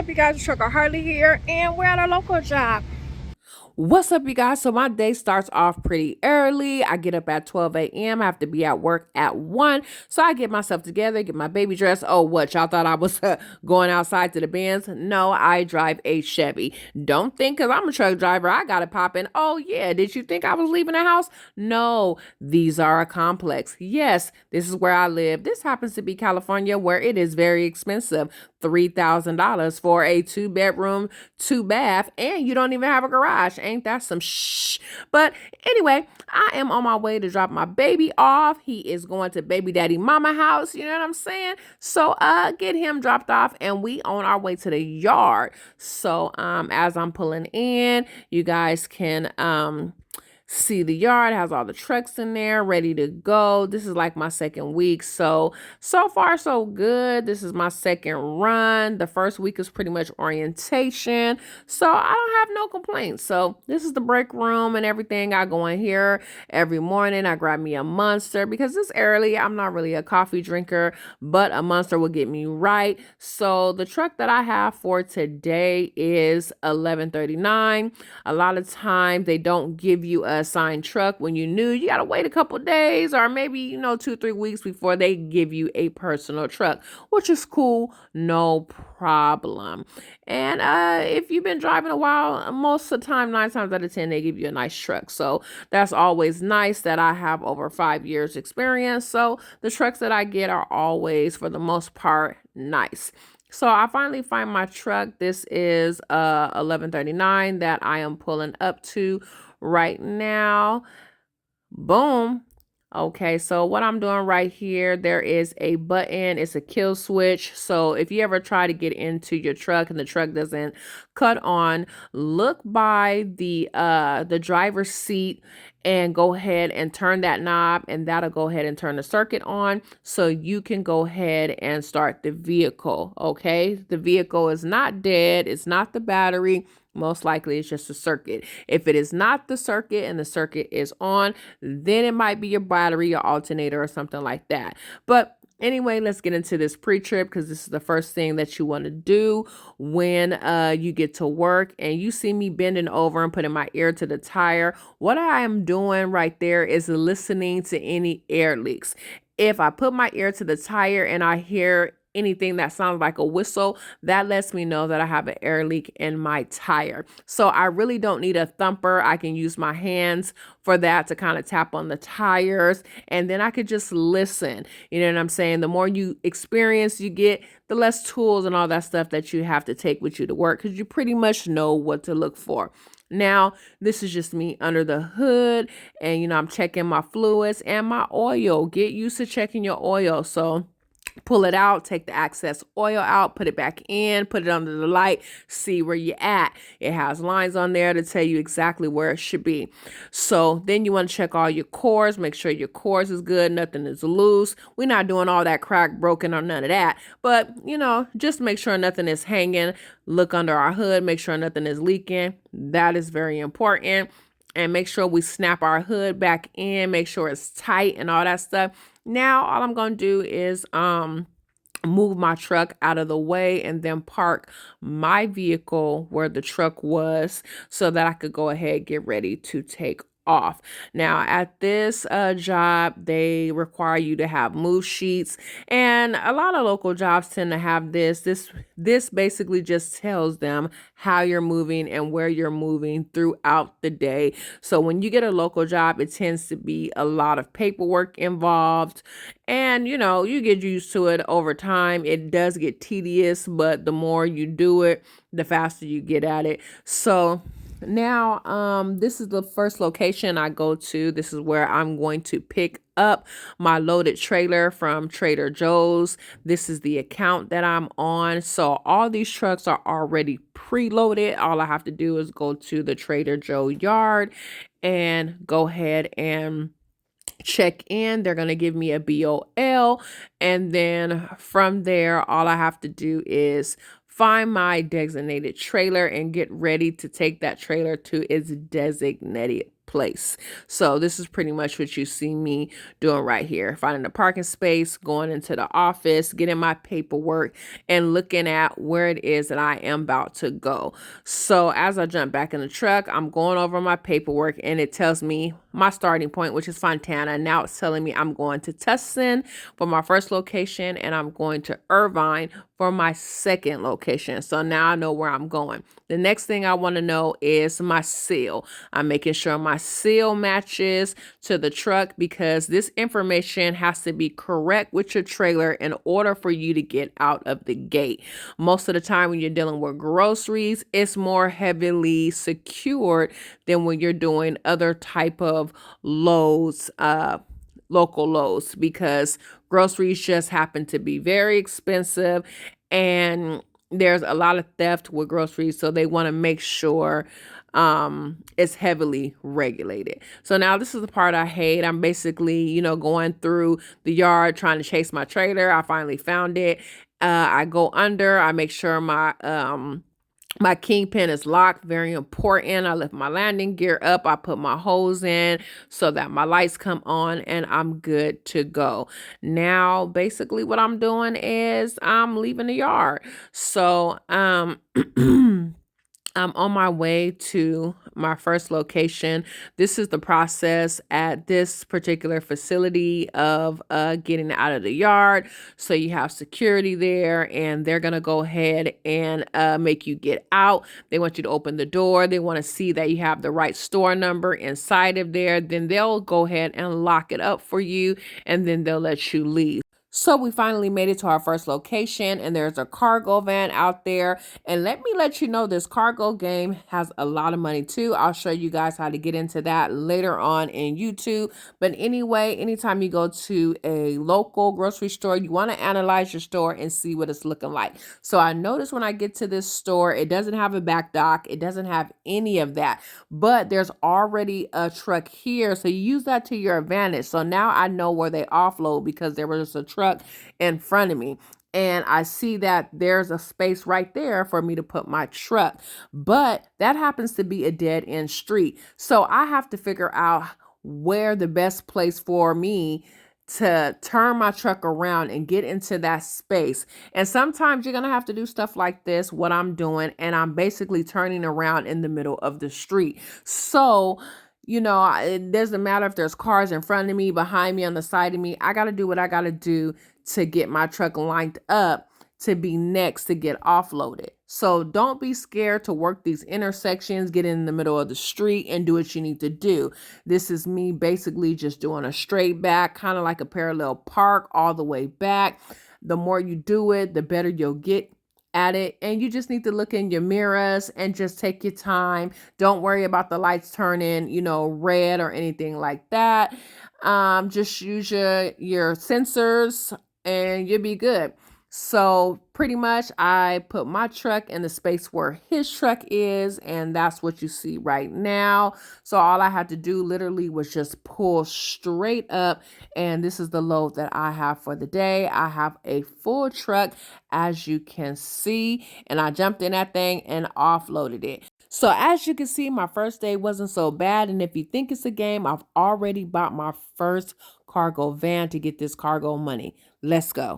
up, you guys? It's Trucker Harley here, and we're at our local job. What's up, you guys? So my day starts off pretty early. I get up at 12 a.m. I have to be at work at 1. So I get myself together, get my baby dressed. Oh, what? Y'all thought I was going outside to the Benz? No, I drive a Chevy. Don't think because I'm a truck driver, I got it popping. Oh, yeah. Did you think I was leaving the house? No, these are a complex. Yes, this is where I live. This happens to be California, where it is very expensive. $3,000 for a 2-bedroom, 2-bath, and you don't even have a garage. Ain't that some shh? But anyway, I am on my way to drop my baby off. He is going to baby daddy mama house. You know what I'm saying? So get him dropped off, and we on our way to the yard. So as I'm pulling in, you guys can see the yard has all the trucks in there ready to go. This is like my second week. So far so good. This is my second run. The first week is pretty much orientation. So I don't have no complaints. So this is the break room and everything. I go in here every morning. I grab me a Monster because it's early. I'm not really a coffee drinker, but a Monster will get me right. So the truck that I have for today is 1139. A lot of times they don't give you a assigned truck when you new. You got to wait a couple days or maybe 2-3 weeks before they give you a personal truck, which is cool, no problem. And if you've been driving a while, most of the time, 9 times out of 10, they give you a nice truck. So that's always nice that I have over 5 years experience. So the trucks that I get are always, for the most part, nice. So I finally find my truck. This is 1139 that I am pulling up to right now. Boom. Okay, so what I'm doing right here, there is a button. It's a kill switch. So if you ever try to get into your truck and the truck doesn't cut on, look by the driver's seat and go ahead and turn that knob, and that'll go ahead and turn the circuit on so you can go ahead and start the vehicle. Okay, the vehicle is not dead. It's not the battery. Most likely it's just a circuit. If it is not the circuit and the circuit is on, then it might be your battery, your alternator, or something like that. But anyway, let's get into this pre-trip because this is the first thing that you want to do when you get to work and you see me bending over and putting my ear to the tire. What I am doing right there is listening to any air leaks. If I put my ear to the tire and I hear anything that sounds like a whistle, that lets me know that I have an air leak in my tire. So I really don't need a thumper. I can use my hands for that to kind of tap on the tires, and then I could just listen. You know what I'm saying? The more you experience you get, the less tools and all that stuff that you have to take with you to work because you pretty much know what to look for. Now, this is just me under the hood, and I'm checking my fluids and my oil. Get used to checking your oil. So pull it out, take the excess oil out, put it back in, put it under the light, see where you're at. It has lines on there to tell you exactly where it should be. So then you want to check all your cores, make sure your cores is good, nothing is loose. We're not doing all that crack, broken, or none of that. But, just make sure nothing is hanging. Look under our hood, make sure nothing is leaking. That is very important. And make sure we snap our hood back in, make sure it's tight and all that stuff. Now, all I'm going to do is move my truck out of the way and then park my vehicle where the truck was so that I could go ahead, get ready to take off. Now at this job, they require you to have move sheets, and a lot of local jobs tend to have this basically just tells them how you're moving and where you're moving throughout the day. So when you get a local job, it tends to be a lot of paperwork involved, and you get used to it over time. It does get tedious, but the more you do it, the faster you get at it. So now, this is the first location I go to. This is where I'm going to pick up my loaded trailer from Trader Joe's. This is the account that I'm on. So all these trucks are already preloaded. All I have to do is go to the Trader Joe yard and go ahead and check in. They're going to give me a BOL. And then from there, all I have to do is find my designated trailer and get ready to take that trailer to its designated place. So this is pretty much what you see me doing right here. Finding a parking space, going into the office, getting my paperwork, and looking at where it is that I am about to go. So as I jump back in the truck, I'm going over my paperwork and it tells me my starting point, which is Fontana. Now it's telling me I'm going to Tustin for my first location and I'm going to Irvine for my second location. So now I know where I'm going. The next thing I want to know is my seal. I'm making sure my seal matches to the truck because this information has to be correct with your trailer in order for you to get out of the gate. Most of the time when you're dealing with groceries, it's more heavily secured than when you're doing other type of loads, local loads, because groceries just happen to be very expensive and there's a lot of theft with groceries, so they want to make sure it's heavily regulated. So now this is the part I hate. I'm basically, going through the yard trying to chase my trailer. I finally found it. I go under, I make sure my kingpin is locked, very important. I lift my landing gear up. I put my hose in so that my lights come on and I'm good to go. Now, basically what I'm doing is I'm leaving the yard. So, I'm on my way to my first location. This is the process at this particular facility of getting out of the yard. So you have security there and they're going to go ahead and make you get out. They want you to open the door. They want to see that you have the right store number inside of there. Then they'll go ahead and lock it up for you and then they'll let you leave. So we finally made it to our first location and there's a cargo van out there. And let me let you know this cargo game has a lot of money too. I'll show you guys how to get into that later on in YouTube. But anyway, anytime you go to a local grocery store, you want to analyze your store and see what it's looking like. So I noticed when I get to this store, it doesn't have a back dock. It doesn't have any of that, but there's already a truck here. So you use that to your advantage. So now I know where they offload because there was a truck in front of me and I see that there's a space right there for me to put my truck, but that happens to be a dead end street. So I have to figure out where the best place for me to turn my truck around and get into that space. And sometimes you're going to have to do stuff like this, what I'm doing, and I'm basically turning around in the middle of the street. So it doesn't matter if there's cars in front of me, behind me, on the side of me. I got to do what I got to do to get my truck lined up to be next to get offloaded. So don't be scared to work these intersections, get in the middle of the street and do what you need to do. This is me basically just doing a straight back, kind of like a parallel park all the way back. The more you do it, the better you'll get at it. And you just need to look in your mirrors and just take your time. Don't worry about the lights turning, red or anything like that. Just use your sensors and you'll be good. So pretty much I put my truck in the space where his truck is, and that's what you see right now. So all I had to do literally was just pull straight up, and this is the load that I have for the day. I have a full truck, as you can see, and I jumped in that thing and offloaded it. So as you can see, my first day wasn't so bad. And if you think it's a game, I've already bought my first cargo van to get this cargo money. Let's go.